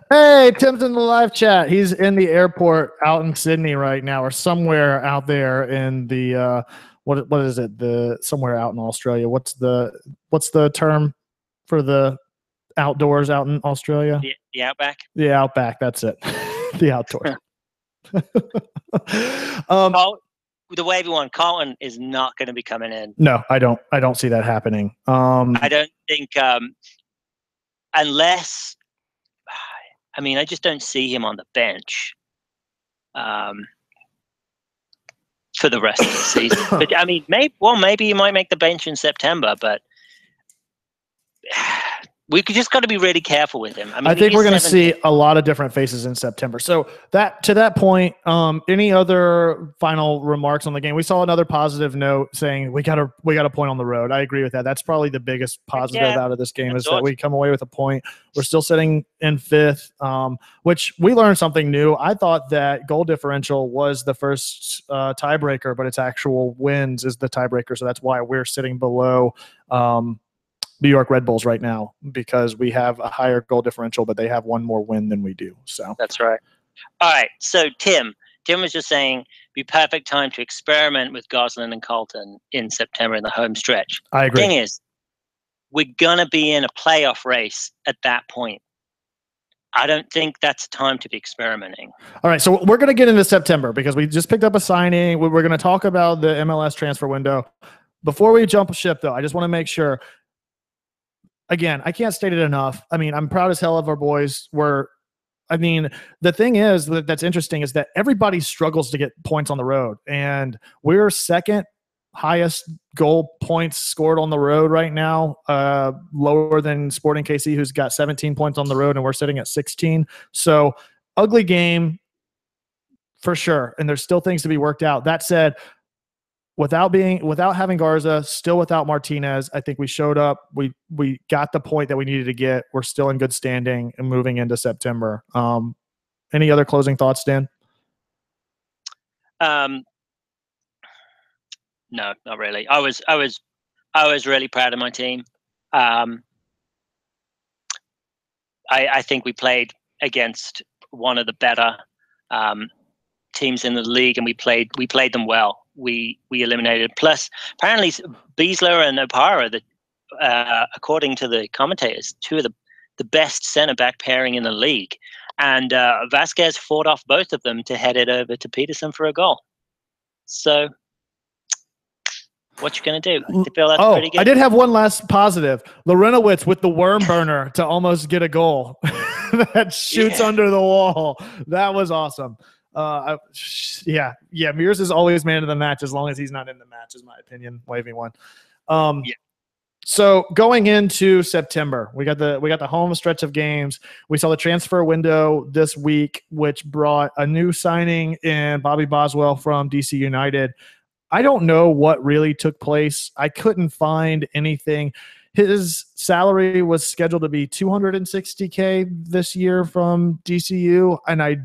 Hey, Tim's in the live chat. He's in the airport out in Sydney right now, or somewhere out there in the what is it? Somewhere out in Australia. What's the term for the outdoors out in Australia? The outback. The outback. That's it. The outdoors. The wavy one, Carlton is not going to be coming in. No, I don't see that happening. I don't think unless, I mean, I just don't see him on the bench for the rest of the season. But I mean, maybe he might make the bench in September, but we just got to be really careful with him. I think we're going to see a lot of different faces in September. So to that point, any other final remarks on the game? We saw another positive note saying we got a point on the road. I agree with that. That's probably the biggest positive out of this game is that we come away with a point. We're still sitting in 5th, which we learned something new. I thought that goal differential was the first tiebreaker, but its actual wins is the tiebreaker. So that's why we're sitting below New York Red Bulls right now, because we have a higher goal differential, but they have one more win than we do. So that's right. All right. So Tim was just saying, be perfect time to experiment with Gosling and Carlton in September in the home stretch. I agree. The thing is, we're gonna be in a playoff race at that point. I don't think that's time to be experimenting. All right, so we're going to get into September because we just picked up a signing. We're going to talk about the MLS transfer window. Before we jump ship, though, I just want to make sure. Again, I can't state it enough. I mean, I'm proud as hell of our boys. The thing is that's interesting is that everybody struggles to get points on the road, and we're second highest goal points scored on the road right now, lower than Sporting KC, who's got 17 points on the road, and we're sitting at 16. So ugly game for sure, and there's still things to be worked out. That said, without having Garza, still without Martinez, I think we showed up. We got the point that we needed to get. We're still in good standing and moving into September. Any other closing thoughts, Dan? No, not really. I was really proud of my team. I think we played against one of the better teams in the league, and we played them well. We eliminated. Plus, apparently, Beasler and Opara, according to the commentators, two of the best centre back pairing in the league. And Vasquez fought off both of them to head it over to Peterson for a goal. So, what you gonna do? I feel that's pretty good. I did have one last positive. Lorenowitz with the worm burner to almost get a goal that shoots under the wall. That was awesome. Mears is always man of the match as long as he's not in the match, is my opinion. Waving one. So going into September, we got the home stretch of games. We saw the transfer window this week, which brought a new signing in Bobby Boswell from DC United. I don't know what really took place. I couldn't find anything. His salary was scheduled to be $260K this year from DCU, and a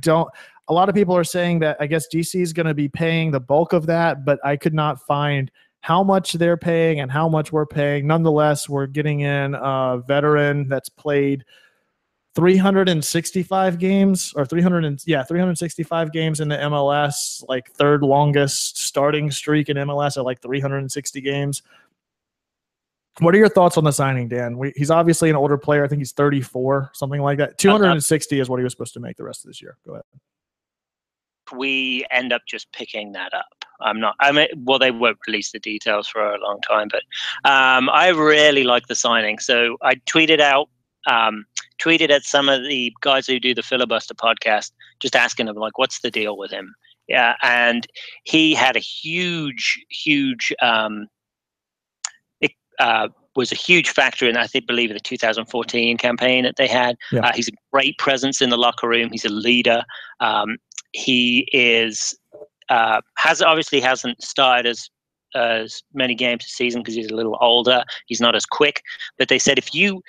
lot of people are saying that I guess DC is going to be paying the bulk of that, but I could not find how much they're paying and how much we're paying. Nonetheless, we're getting in a veteran that's played 365 games or 365 games in the MLS, like third longest starting streak in MLS at like 360 games. What are your thoughts on the signing, Dan? He's obviously an older player. I think he's 34, something like that. 260 is what he was supposed to make the rest of this year. Go ahead. We end up just picking that up. They won't release the details for a long time, but I really like the signing. So I tweeted at some of the guys who do the Filibuster podcast, just asking them, like, what's the deal with him? Yeah, and he had a huge was a huge factor in, believe in the 2014 campaign that they had. Yeah. He's a great presence in the locker room. He's a leader. He is hasn't started as many games this season because he's a little older. He's not as quick. But they said if you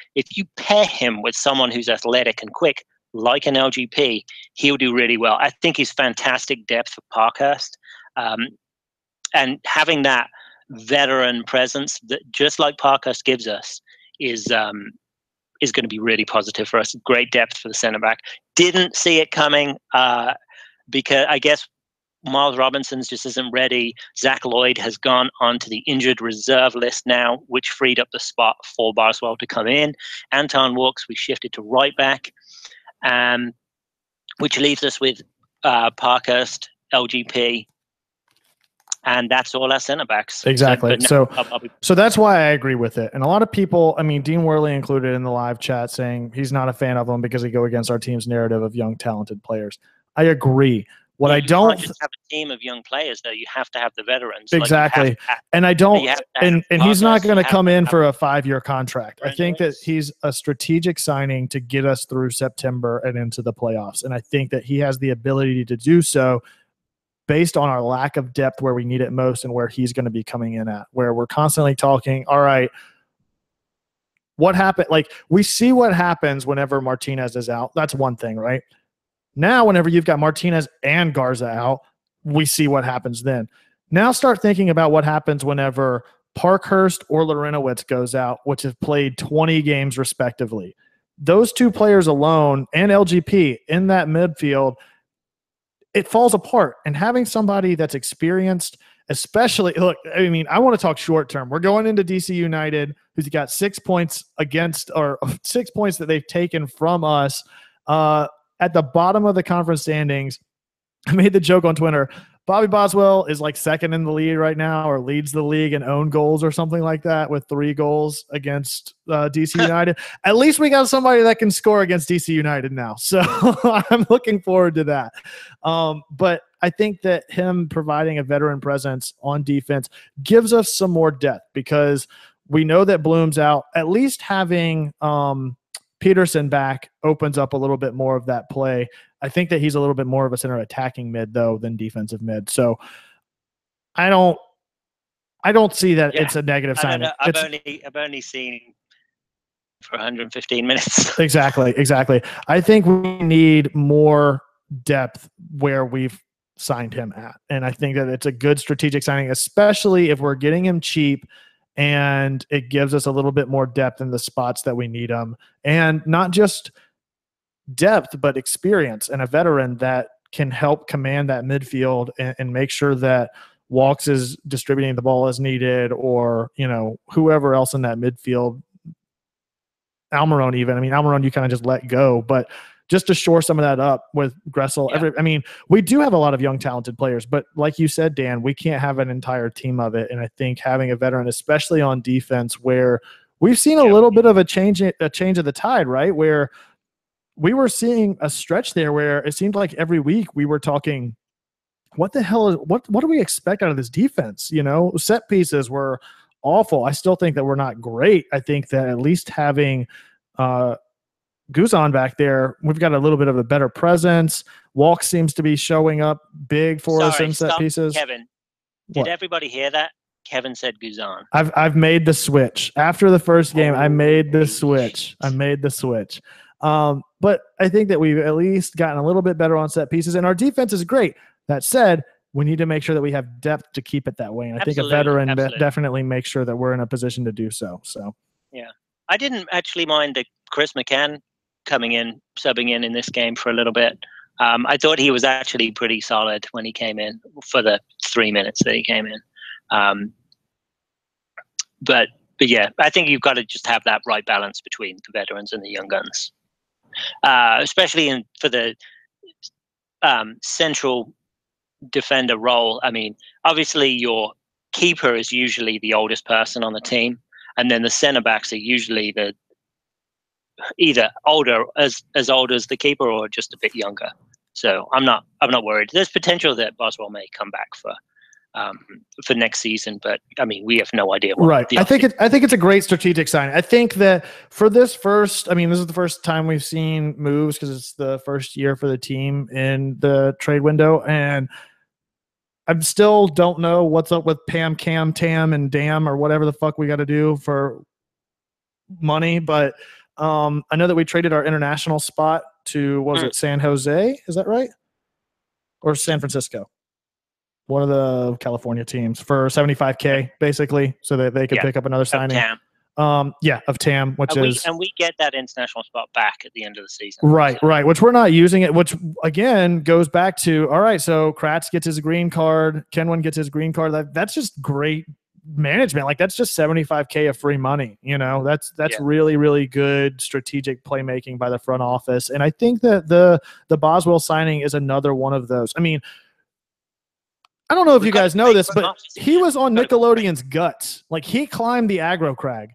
pair him with someone who's athletic and quick, like an LGP, he'll do really well. I think he's fantastic depth for Parkhurst. And having that veteran presence that just like Parkhurst gives us is going to be really positive for us. Great depth for the center back. Didn't see it coming because I guess Miles Robinson's just isn't ready. Zach Lloyd has gone onto the injured reserve list now, which freed up the spot for Boswell to come in. Anton Walks, we shifted to right back, which leaves us with Parkhurst, LGP, and that's all our center backs. Exactly. So that's why I agree with it. And a lot of people, Dean Worley included in the live chat, saying he's not a fan of them because they go against our team's narrative of young, talented players. I agree. What I don't can't just have a team of young players, though. You have to have the veterans. Exactly. And I don't, and he's not going to come in for a 5-year contract. I think that he's a strategic signing to get us through September and into the playoffs. And I think that he has the ability to do so based on our lack of depth where we need it most and where he's going to be coming in at, where we're constantly talking, all right, what happened? Like, we see what happens whenever Martinez is out. That's one thing, right? Now, whenever you've got Martinez and Garza out, we see what happens then. Now start thinking about what happens whenever Parkhurst or Lorenowitz goes out, which have played 20 games respectively. Those two players alone and LGP in that midfield, it falls apart. And having somebody that's experienced, especially, look, I want to talk short term. We're going into DC United, who's got 6 points against, or 6 points that they've taken from us. At the bottom of the conference standings, I made the joke on Twitter, Bobby Boswell is like second in the lead right now, or leads the league in own goals or something like that, with 3 goals against DC United. At least we got somebody that can score against DC United now. So I'm looking forward to that. But I think that him providing a veteran presence on defense gives us some more depth, because we know that Bloom's out. At least having Peterson back opens up a little bit more of that play. I think that he's a little bit more of a center attacking mid, though, than defensive mid. So I don't see that it's a negative sign. I've only seen for 115 minutes. Exactly. I think we need more depth where we've signed him at. And I think that it's a good strategic signing, especially if we're getting him cheap and it gives us a little bit more depth in the spots that we need them. And not just depth, but experience and a veteran that can help command that midfield and make sure that Walks is distributing the ball as needed, or, you know, whoever else in that midfield. Almiron even. I mean, Almiron you kind of just let go, but just to shore some of that up with Gressel. Yeah. I mean, we do have a lot of young, talented players, but like you said, Dan, we can't have an entire team of it. And I think having a veteran, especially on defense, where we've seen a little bit of a change of the tide, right? Where we were seeing a stretch there where it seemed like every week we were talking, what the hell is what do we expect out of this defense? You know, set pieces were awful. I still think that we're not great. I think that at least having Guzan back there, we've got a little bit of a better presence. Walk seems to be showing up big for us in set pieces. Kevin, did everybody hear that? Kevin said Guzan. I've made the switch. After the first game, I made the switch. But I think that we've at least gotten a little bit better on set pieces, and our defense is great. That said, we need to make sure that we have depth to keep it that way. And I think a veteran definitely makes sure that we're in a position to do so. So, yeah, I didn't actually mind that Chris McCann subbing in this game for a little bit. I thought he was actually pretty solid when he came in for the 3 minutes that he came in. But yeah, I think you've got to just have that right balance between the veterans and the young guns, especially for the central defender role. I mean, obviously your keeper is usually the oldest person on the team, and then the center backs are usually either as old as the keeper or just a bit younger. So I'm not worried. There's potential that Boswell may come back for next season, but I mean, we have no idea. Right. I think it's a great strategic sign. I think that for this is the first time we've seen moves because it's the first year for the team in the trade window, and I still don't know what's up with Pam, Cam, Tam, and Dam, or whatever the fuck we got to do for money. But I know that we traded our international spot to, what was it, San Jose? Is that right? Or San Francisco? One of the California teams for $75K, basically, so that they could pick up another signing. Of TAM, and we get that international spot back at the end of the season. Right, which we're not using it, which again goes back to, all right, so Kratz gets his green card, Kenwin gets his green card. That's just great management. Like, that's just $75K of free money. You know, that's really, really good strategic playmaking by the front office. And I think that the Boswell signing is another one of those. I mean, I don't know if you guys know this, but he was on Nickelodeon's Guts. Like, he climbed the Agro Krag.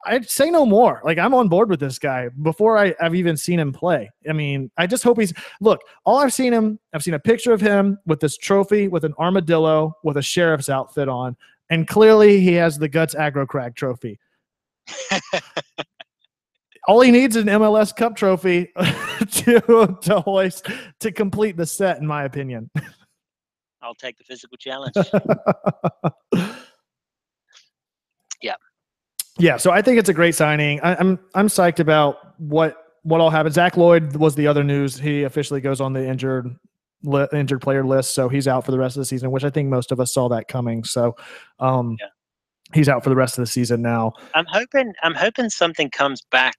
I'd say no more. Like, I'm on board with this guy before I've even seen him play. I mean, I just hope I've seen a picture of him with this trophy with an armadillo with a sheriff's outfit on, and clearly he has the Guts Agro Krag trophy. All he needs is an MLS Cup trophy to hoist to complete the set, in my opinion. I'll take the physical challenge. Yeah. So I think it's a great signing. I'm psyched about what all happened. Zach Lloyd was the other news. He officially goes on the injured player list, so he's out for the rest of the season, which I think most of us saw that coming. So, he's out for the rest of the season now. I'm hoping something comes back.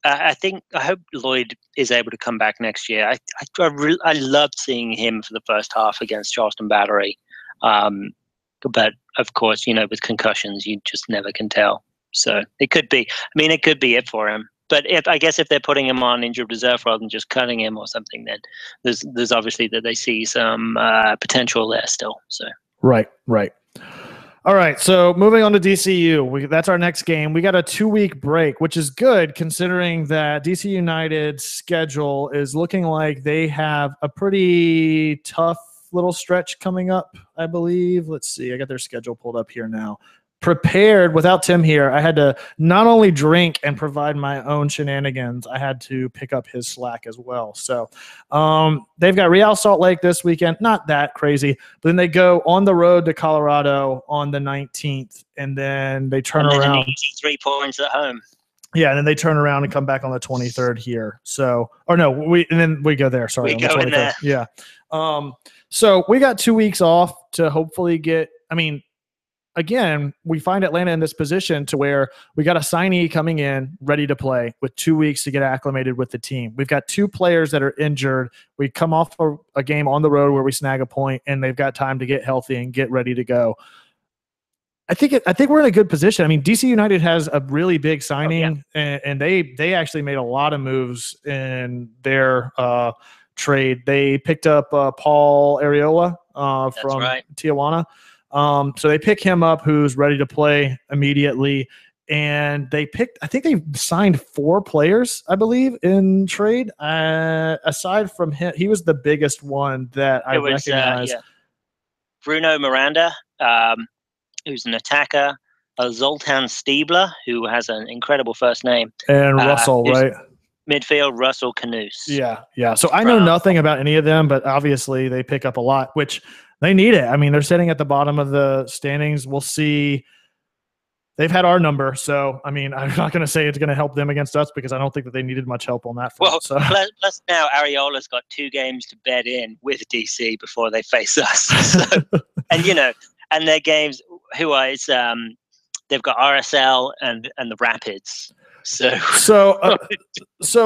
I hope Lloyd is able to come back next year. I loved seeing him for the first half against Charleston Battery. But of course, with concussions, you just never can tell. So it could be it for him. But if they're putting him on injured reserve rather than just cutting him or something, then there's obviously that they see some potential there still. So right. All right, so moving on to DCU. That's our next game. We got a 2-week break, which is good considering that DC United's schedule is looking like they have a pretty tough little stretch coming up, I believe. Let's see. I got their schedule pulled up here now. Prepared without Tim here. I had to not only drink and provide my own shenanigans, I had to pick up his slack as well. So they've got Real Salt Lake this weekend. Not that crazy. But then they go on the road to Colorado on the 19th, and then they turn around. 3 points at home. Yeah, and then they turn around and come back on the 23rd here. So, or no, and then we go there. Sorry, we go in there. Yeah. So we got 2 weeks off to hopefully get. I mean, again, we find Atlanta in this position to where we got a signee coming in ready to play with 2 weeks to get acclimated with the team. We've got 2 players that are injured. We come off a game on the road where we snag a point, and they've got time to get healthy and get ready to go. I think we're in a good position. I mean, DC United has a really big signing, and they actually made a lot of moves in their trade. They picked up Paul Areola from Tijuana. So they pick him up, who's ready to play immediately. And I think they signed 4 players, I believe, in trade. Aside from him, he was the biggest one that I recognize. Bruno Miranda, who's an attacker, Zoltan Stiebler, who has an incredible first name. And Russell, right? Midfield, Russell Canoes. Yeah. So I know nothing about any of them, but obviously they pick up a lot, which they need it. I mean, they're sitting at the bottom of the standings. We'll see. They've had our number. So, I mean, I'm not going to say it's going to help them against us because I don't think that they needed much help on that front. Well, so. plus now Areola's got 2 games to bed in with DC before they face us. So, and their games, they've got RSL and the Rapids. So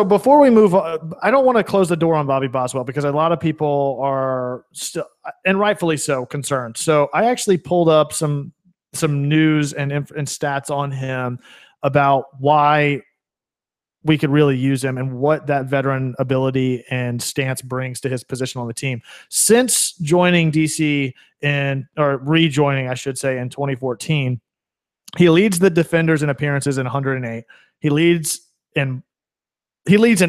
before we move on, I don't want to close the door on Bobby Boswell because a lot of people are still, and rightfully so, concerned. So I actually pulled up some news and stats on him about why we could really use him and what that veteran ability and stance brings to his position on the team. Since joining DC or rejoining, I should say, in 2014, he leads the defenders in appearances in 108. He leads in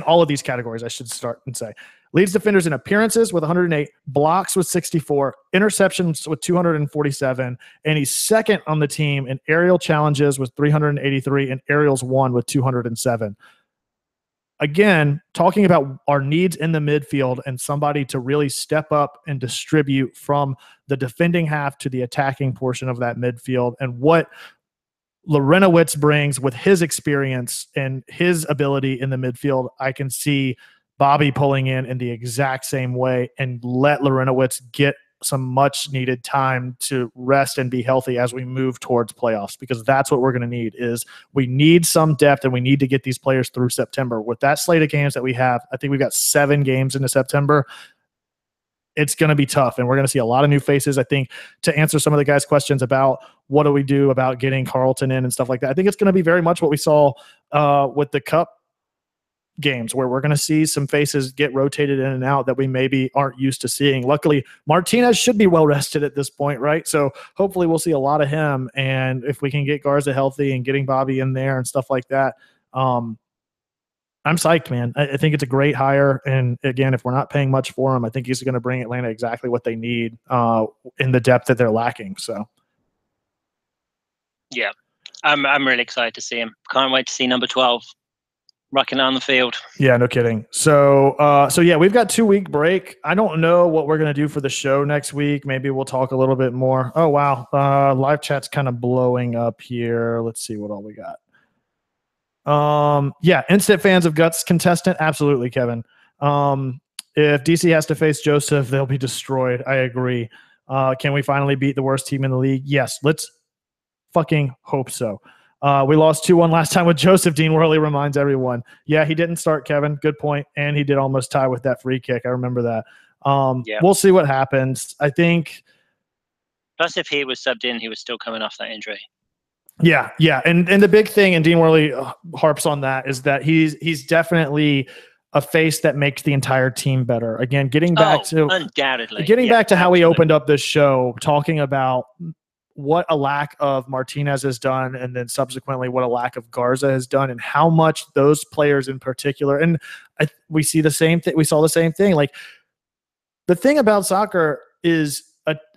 all of these categories, I should start and say. Leads defenders in appearances with 108, blocks with 64, interceptions with 247, and he's second on the team in aerial challenges with 383 and aerials won with 207. Again, talking about our needs in the midfield and somebody to really step up and distribute from the defending half to the attacking portion of that midfield, and what Lorenowitz brings with his experience and his ability in the midfield. I can see Bobby pulling in the exact same way and let Lorenowitz get some much needed time to rest and be healthy as we move towards playoffs, because that's what we're going to need. Is we need some depth, and we need to get these players through September. With that slate of games that we have, I think we've got 7 games into September. It's going to be tough, and we're going to see a lot of new faces. I think to answer some of the guys' questions about what do we do about getting Carlton in and stuff like that, I think it's going to be very much what we saw with the Cup games, where we're going to see some faces get rotated in and out that we maybe aren't used to seeing. Luckily, Martinez should be well rested at this point, right? So hopefully we'll see a lot of him, and if we can get Garza healthy and getting Bobby in there and stuff like that, I'm psyched, man. I think it's a great hire. And again, if we're not paying much for him, I think he's going to bring Atlanta exactly what they need in the depth that they're lacking. So, yeah, I'm really excited to see him. Can't wait to see number 12 rocking on the field. Yeah, no kidding. So yeah, we've got 2-week break. I don't know what we're going to do for the show next week. Maybe we'll talk a little bit more. Oh, wow. Live chat's kind of blowing up here. Let's see what all we got. Yeah, instant fans of guts contestant. Absolutely, Kevin. If DC has to face Joseph, they'll be destroyed. I agree. Can we finally beat the worst team in the league? Yes, let's fucking hope so. We lost 2-1 last time with Joseph. Dean Worley reminds everyone. Yeah, he didn't start, Kevin. Good point. And he did almost tie with that free kick. I remember that. We'll see what happens. I think. Plus, if he was subbed in, he was still coming off that injury. Yeah. And the big thing, and Dean Worley harps on that, is that he's definitely a face that makes the entire team better. Again, getting back to undoubtedly back to how we opened up this show, talking about what a lack of Martinez has done, and then subsequently what a lack of Garza has done, and how much those players in particular. And we see the same thing. We saw the same thing. Like, the thing about soccer is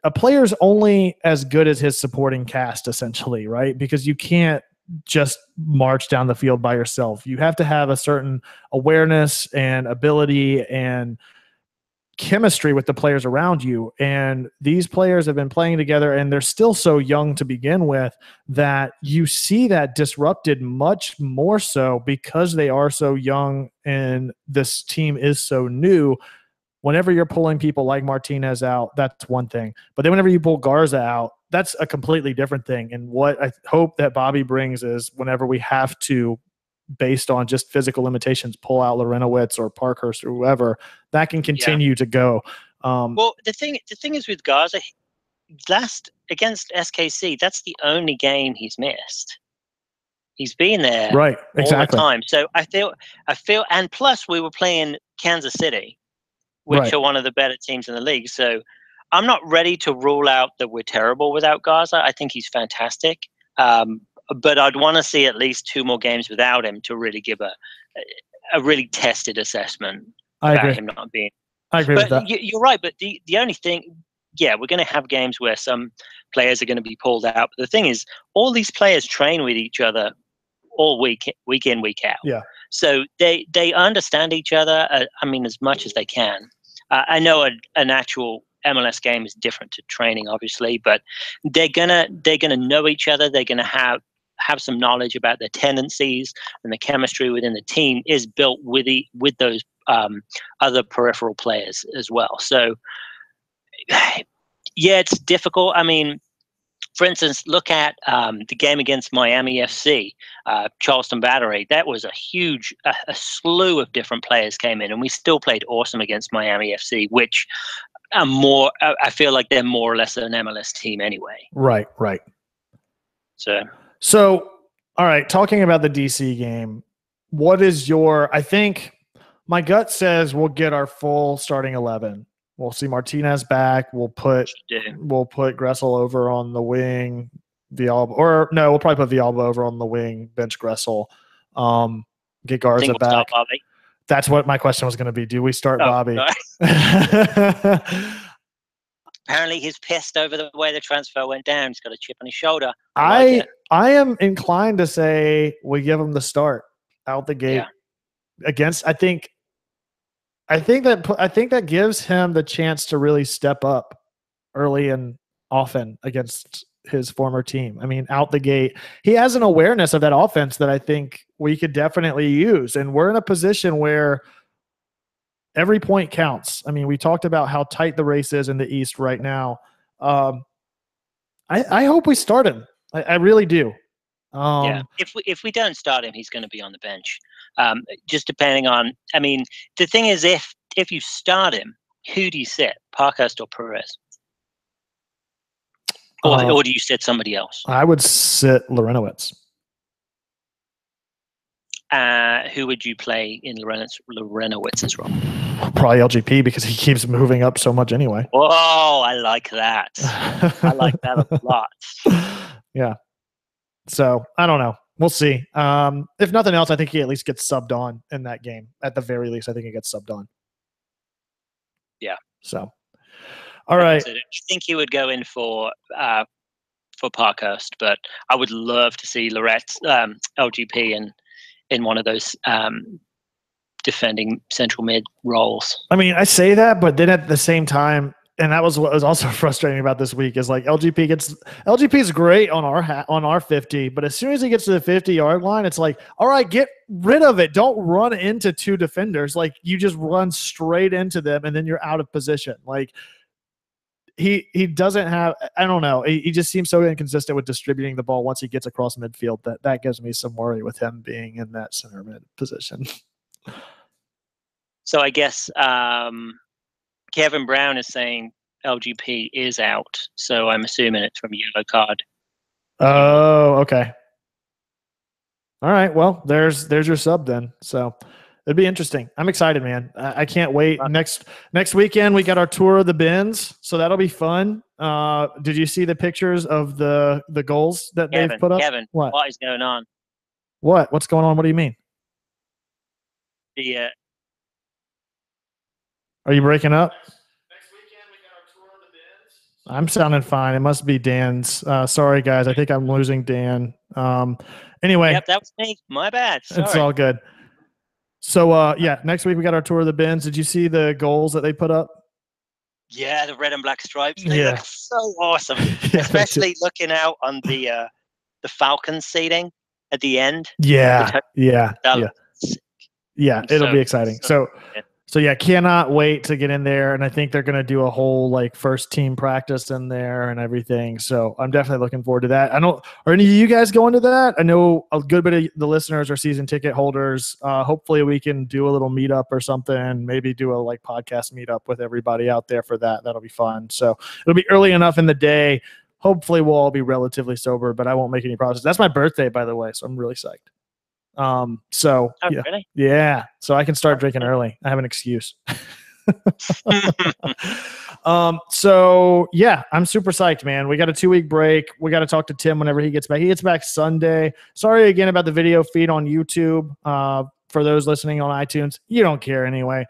a player's only as good as his supporting cast, essentially, right? Because you can't just march down the field by yourself. You have to have a certain awareness and ability and chemistry with the players around you. And these players have been playing together, and they're still so young to begin with, that you see that disrupted much more so because they are so young and this team is so new. Whenever you're pulling people like Martinez out, that's one thing. But then whenever you pull Garza out, that's a completely different thing. And what I hope that Bobby brings is whenever we have to, based on just physical limitations, pull out Lorenowitz or Parkhurst or whoever, that can continue to go. Well, the thing is with Garza, last against SKC, that's the only game he's missed. He's been there right, exactly. all the time. So I feel, and plus we were playing Kansas City, which are one of the better teams in the league. So I'm not ready to rule out that we're terrible without Garza. I think he's fantastic. But I'd want to see at least 2 more games without him to really give a really tested assessment about him not being. I agree with that. You're right. But the only thing, we're going to have games where some players are going to be pulled out. But the thing is, all these players train with each other all week in, week out. Yeah. So they understand each other. I mean, as much as they can. I know an actual MLS game is different to training, obviously, but they're gonna know each other. They're gonna have some knowledge about their tendencies, and the chemistry within the team is built with those other peripheral players as well. So it's difficult. I mean, for instance, look at the game against Miami FC, Charleston Battery. That was a huge, a slew of different players came in, and we still played awesome against Miami FC, which I feel like they're more or less an MLS team anyway. Right. So, all right, talking about the DC game, what is I think my gut says we'll get our full starting 11. We'll see Martinez back. We'll put Gressel over on the wing. We'll probably put Villalba over on the wing, bench Gressel. Get Garza back. Start Bobby. That's what my question was going to be. Do we start Bobby? Apparently he's pissed over the way the transfer went down. He's got a chip on his shoulder. I am inclined to say we give him the start out the gate against. I think that gives him the chance to really step up early and often against his former team. I mean, out the gate, he has an awareness of that offense that I think we could definitely use. And we're in a position where every point counts. I mean, we talked about how tight the race is in the East right now. I hope we start him. I really do. If we don't start him, he's going to be on the bench. Just depending on. I mean, the thing is, if you start him, who do you sit? Parkhurst or Perez? Or do you sit somebody else? I would sit Lorenowitz. Who would you play in Lorenowitz's role? Probably LGP, because he keeps moving up so much anyway. Oh, I like that. I like that a lot. Yeah. So I don't know. We'll see. If nothing else, I think he at least gets subbed on in that game. At the very least, I think he gets subbed on. Yeah. So, all right. I think he would go in for Parkhurst, but I would love to see LGP in one of those defending central mid roles. I mean, I say that, but then at the same time, and that was what was also frustrating about this week, is like LGP is great on our 50, but as soon as he gets to the 50-yard line, it's like, all right, get rid of it. Don't run into 2 defenders. Like, you just run straight into them, and then you're out of position. Like, he doesn't have, I don't know. He just seems so inconsistent with distributing the ball once he gets across midfield. That gives me some worry with him being in that center mid position. So I guess Kevin Brown is saying LGP is out. So I'm assuming it's from a yellow card. Oh, okay. All right. Well, there's your sub then. So it'd be interesting. I'm excited, man. I can't wait. Next weekend, we got our tour of the bins, so that'll be fun. Did you see the pictures of the goals that they've put up? Kevin, what is going on? What's going on? What do you mean? Are you breaking up? Next weekend, we got our tour of the bins. I'm sounding fine. It must be Dan's. Sorry, guys. I think I'm losing Dan. Anyway. Yep, that was me. My bad. Sorry. It's all good. So, next week we got our tour of the bins. Did you see the goals that they put up? Yeah, the red and black stripes. They look so awesome, especially looking out on the Falcons seating at the end. Yeah, it'll be exciting. So yeah, cannot wait to get in there, and I think they're going to do a whole like first team practice in there and everything. So I'm definitely looking forward to that. Are any of you guys going to that? I know a good bit of the listeners are season ticket holders. Hopefully we can do a little meetup or something. Maybe do a like podcast meetup with everybody out there for that. That'll be fun. So it'll be early enough in the day. Hopefully we'll all be relatively sober, but I won't make any promises. That's my birthday, by the way, so I'm really psyched. Really? Yeah. So I can start drinking early. I have an excuse. So yeah, I'm super psyched, man. We got a 2-week break. We got to talk to Tim whenever he gets back. He gets back Sunday. Sorry again about the video feed on YouTube. For those listening on iTunes, you don't care anyway.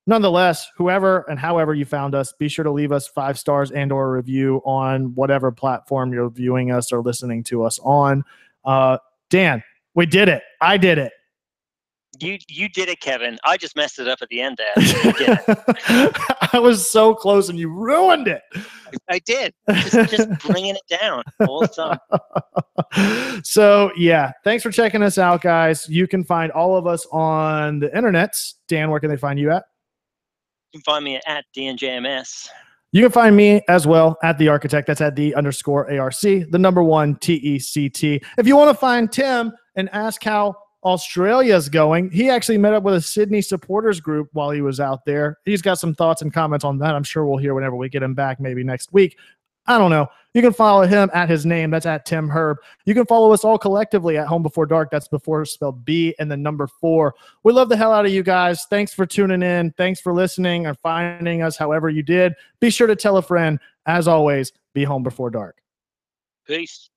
Nonetheless, whoever and however you found us, be sure to leave us 5 stars and or a review on whatever platform you're viewing us or listening to us on. Dan, we did it. I did it. You did it, Kevin. I just messed it up at the end there. You did it. I was so close and you ruined it. I did. Just bringing it down all the time. So, yeah. Thanks for checking us out, guys. You can find all of us on the internet. Dan, where can they find you at? You can find me at DNJMS. You can find me as well at The Architect. That's at _ARC, the number 1 TECT. If you want to find Tim and ask how Australia's going, he actually met up with a Sydney supporters group while he was out there. He's got some thoughts and comments on that. I'm sure we'll hear whenever we get him back, maybe next week. I don't know. You can follow him at his name. That's at Tim Herb. You can follow us all collectively at Home Before Dark. That's before spelled B and the number 4. We love the hell out of you guys. Thanks for tuning in. Thanks for listening or finding us however you did. Be sure to tell a friend. As always, be home before dark. Peace.